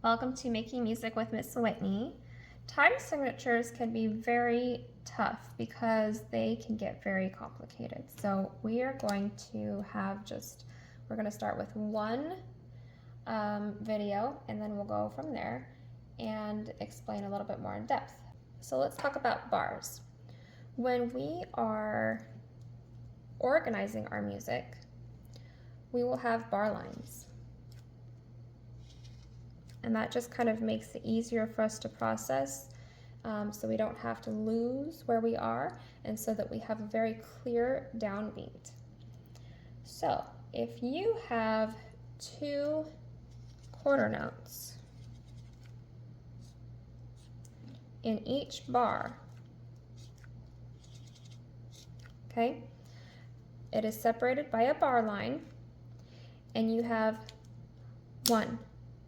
Welcome to Making Music with Miss Whitney. Time signatures can be very tough because they can get very complicated. So we are going to we're going to start with one video and then we'll go from there and explain a little bit more in depth. So let's talk about bars. When we are organizing our music, we will have bar lines. And that just kind of makes it easier for us to process so we don't have to lose where we are and so that we have a very clear downbeat. So if you have two quarter notes in each bar, okay, it is separated by a bar line, and you have 1,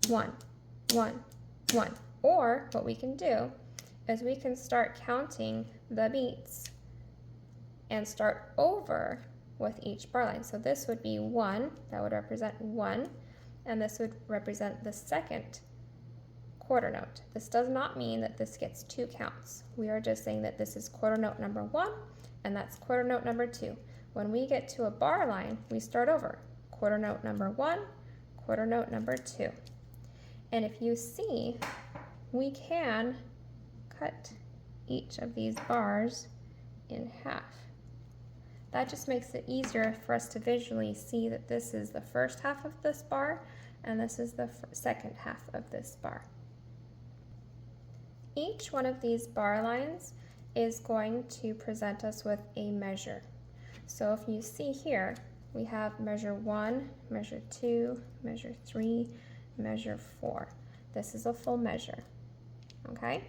1, 1, 1. Or what we can do is we can start counting the beats and start over with each bar line. So this would be 1, that would represent 1, and this would represent the second quarter note. This does not mean that this gets 2 counts. We are just saying that this is quarter note number 1 and that's quarter note number 2. When we get to a bar line, we start over. Quarter note number 1, quarter note number 2. And if you see, we can cut each of these bars in half. That just makes it easier for us to visually see that this is the first half of this bar and this is the second half of this bar. Each one of these bar lines is going to present us with a measure. So if you see here, we have measure 1, measure 2, measure 3, measure 4. This is a full measure, okay?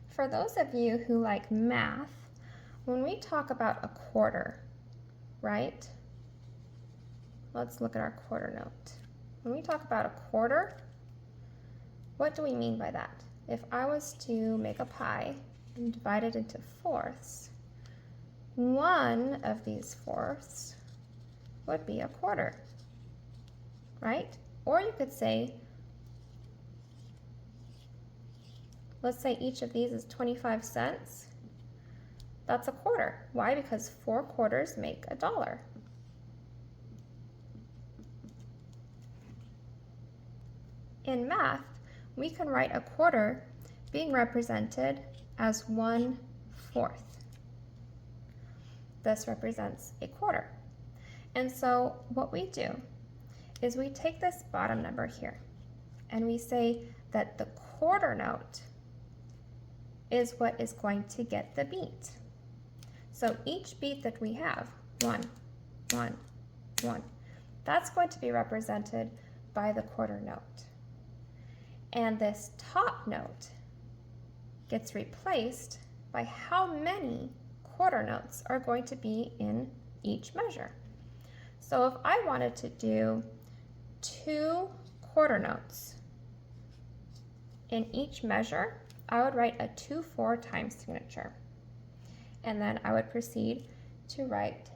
For those of you who like math, when we talk about a quarter, right? Let's look at our quarter note. When we talk about a quarter, what do we mean by that? If I was to make a pie and divide it into fourths, one of these fourths would be a quarter, right? Or you could say, let's say each of these is 25 cents. That's a quarter. Why? Because 4 quarters make $1. In math, we can write a quarter being represented as 1/4. This represents a quarter. And so what we do is we take this bottom number here and we say that the quarter note is what is going to get the beat. So each beat that we have, 1, 1, 1, that's going to be represented by the quarter note. And this top note gets replaced by how many quarter notes are going to be in each measure. So if I wanted to do 2 quarter notes in each measure, I would write a 2/4 time signature. And then I would proceed to write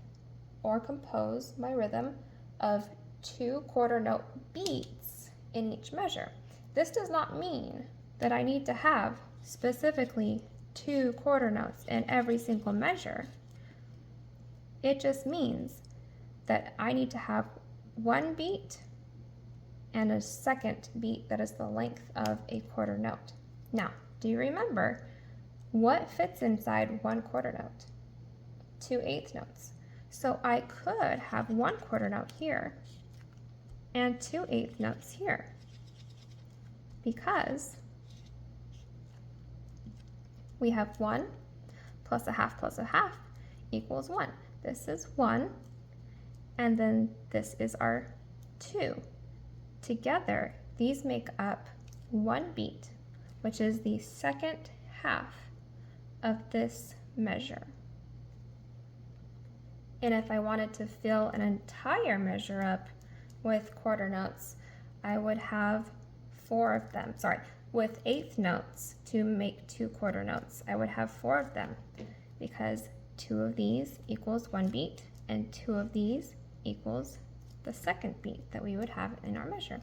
or compose my rhythm of 2 quarter note beats in each measure. This does not mean that I need to have specifically 2 quarter notes in every single measure. It just means that I need to have 1 beat and a second beat that is the length of a quarter note. Now, do you remember what fits inside 1 quarter note? 2 eighth notes. So I could have 1 quarter note here and 2 eighth notes here, because we have 1 plus a half equals 1. This is 1, and then this is our 2. Together, these make up 1 beat, which is the second half of this measure. And if I wanted to fill an entire measure up with quarter notes, I would have 4 of them. With eighth notes to make 2 quarter notes, I would have 4 of them, because 2 of these equals 1 beat and 2 of these equals the second beat that we would have in our measure.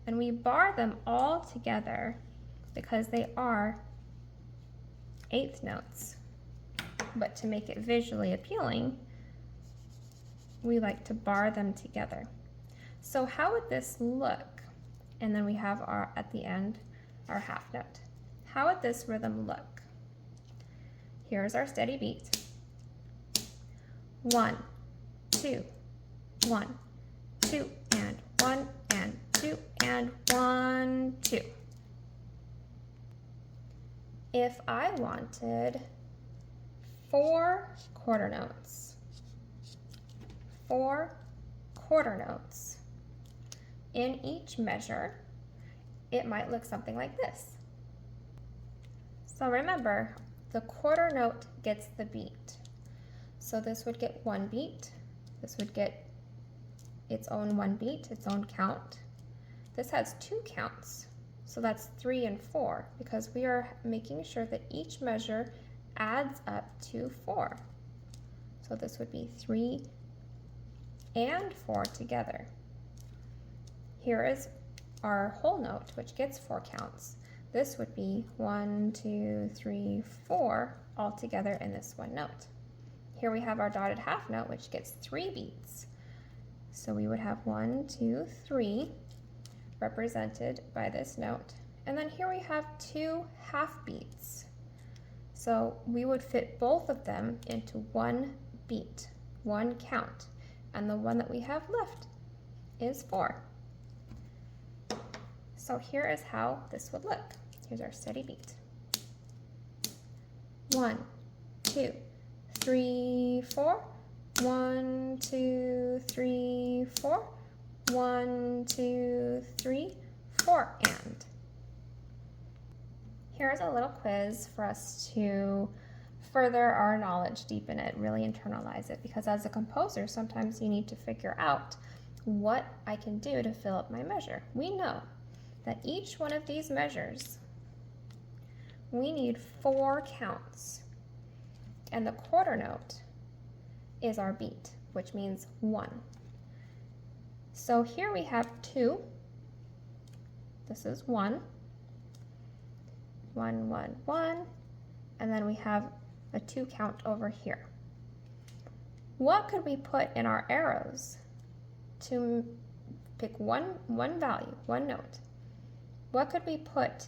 And we bar them all together because they are eighth notes. But to make it visually appealing, we like to bar them together. So how would this look? And then we have our, at the end, our half note. How would this rhythm look? Here's our steady beat. 1, 2, 1, 2, and 1, and 2, and 1, 2. If I wanted 4 quarter notes, 4 quarter notes in each measure, it might look something like this. So remember, the quarter note gets the beat. So this would get 1 beat. This would get its own 1 beat, its own count. This has 2 counts. So that's 3 and 4 because we are making sure that each measure adds up to 4. So this would be 3 and 4 together. Here is our whole note, which gets 4 counts. This would be 1, 2, 3, 4 all together in this one note. Here we have our dotted half note, which gets 3 beats. So we would have 1, 2, 3 represented by this note. And then here we have 2 half beats. So we would fit both of them into 1 beat, 1 count. And the one that we have left is 4. So here is how this would look. Here's our steady beat. 1, 2, 3, 4. 1, 2, 3, 4. 1, 2, 3, 4, and. Here's a little quiz for us to further our knowledge, deepen it, really internalize it, because as a composer, sometimes you need to figure out what I can do to fill up my measure. We know that each one of these measures, we need 4 counts, and the quarter note is our beat, which means 1. So here we have 2. This is 1. 1, 1, 1. And then we have a 2 count over here. What could we put in our arrows to pick one value, one note? What could we put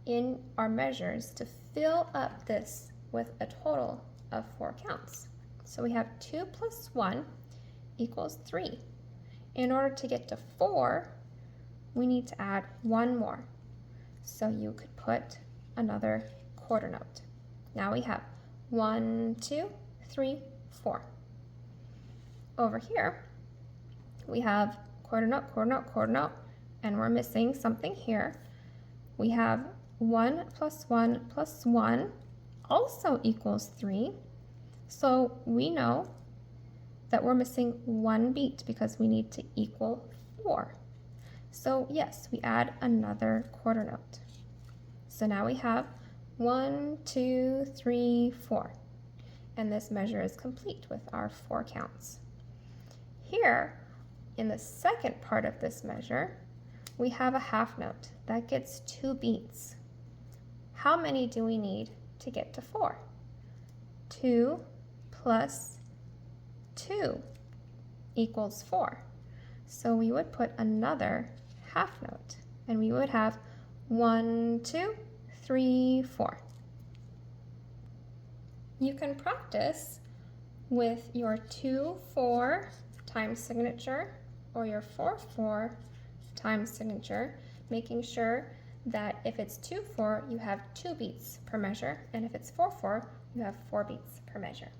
in our measures to fill up this with a total of 4 counts? So we have 2 plus 1 equals 3. In order to get to 4, we need to add 1 more. So you could put another quarter note. Now we have 1, 2, 3, 4. Over here, we have quarter note, quarter note, quarter note, and we're missing something here. We have 1 plus 1 plus 1 also equals 3. So we know that we're missing 1 beat because we need to equal 4. So yes, we add another quarter note. So now we have 1, 2, 3, 4. And this measure is complete with our 4 counts. Here, in the second part of this measure, we have a half note that gets 2 beats. How many do we need to get to 4? 2 plus 2 equals 4. So we would put another half note, and we would have 1, 2, 3, 4. You can practice with your 2-4 time signature or your 4-4 time signature, making sure that if it's 2-4, you have 2 beats per measure, and if it's 4-4, you have 4 beats per measure.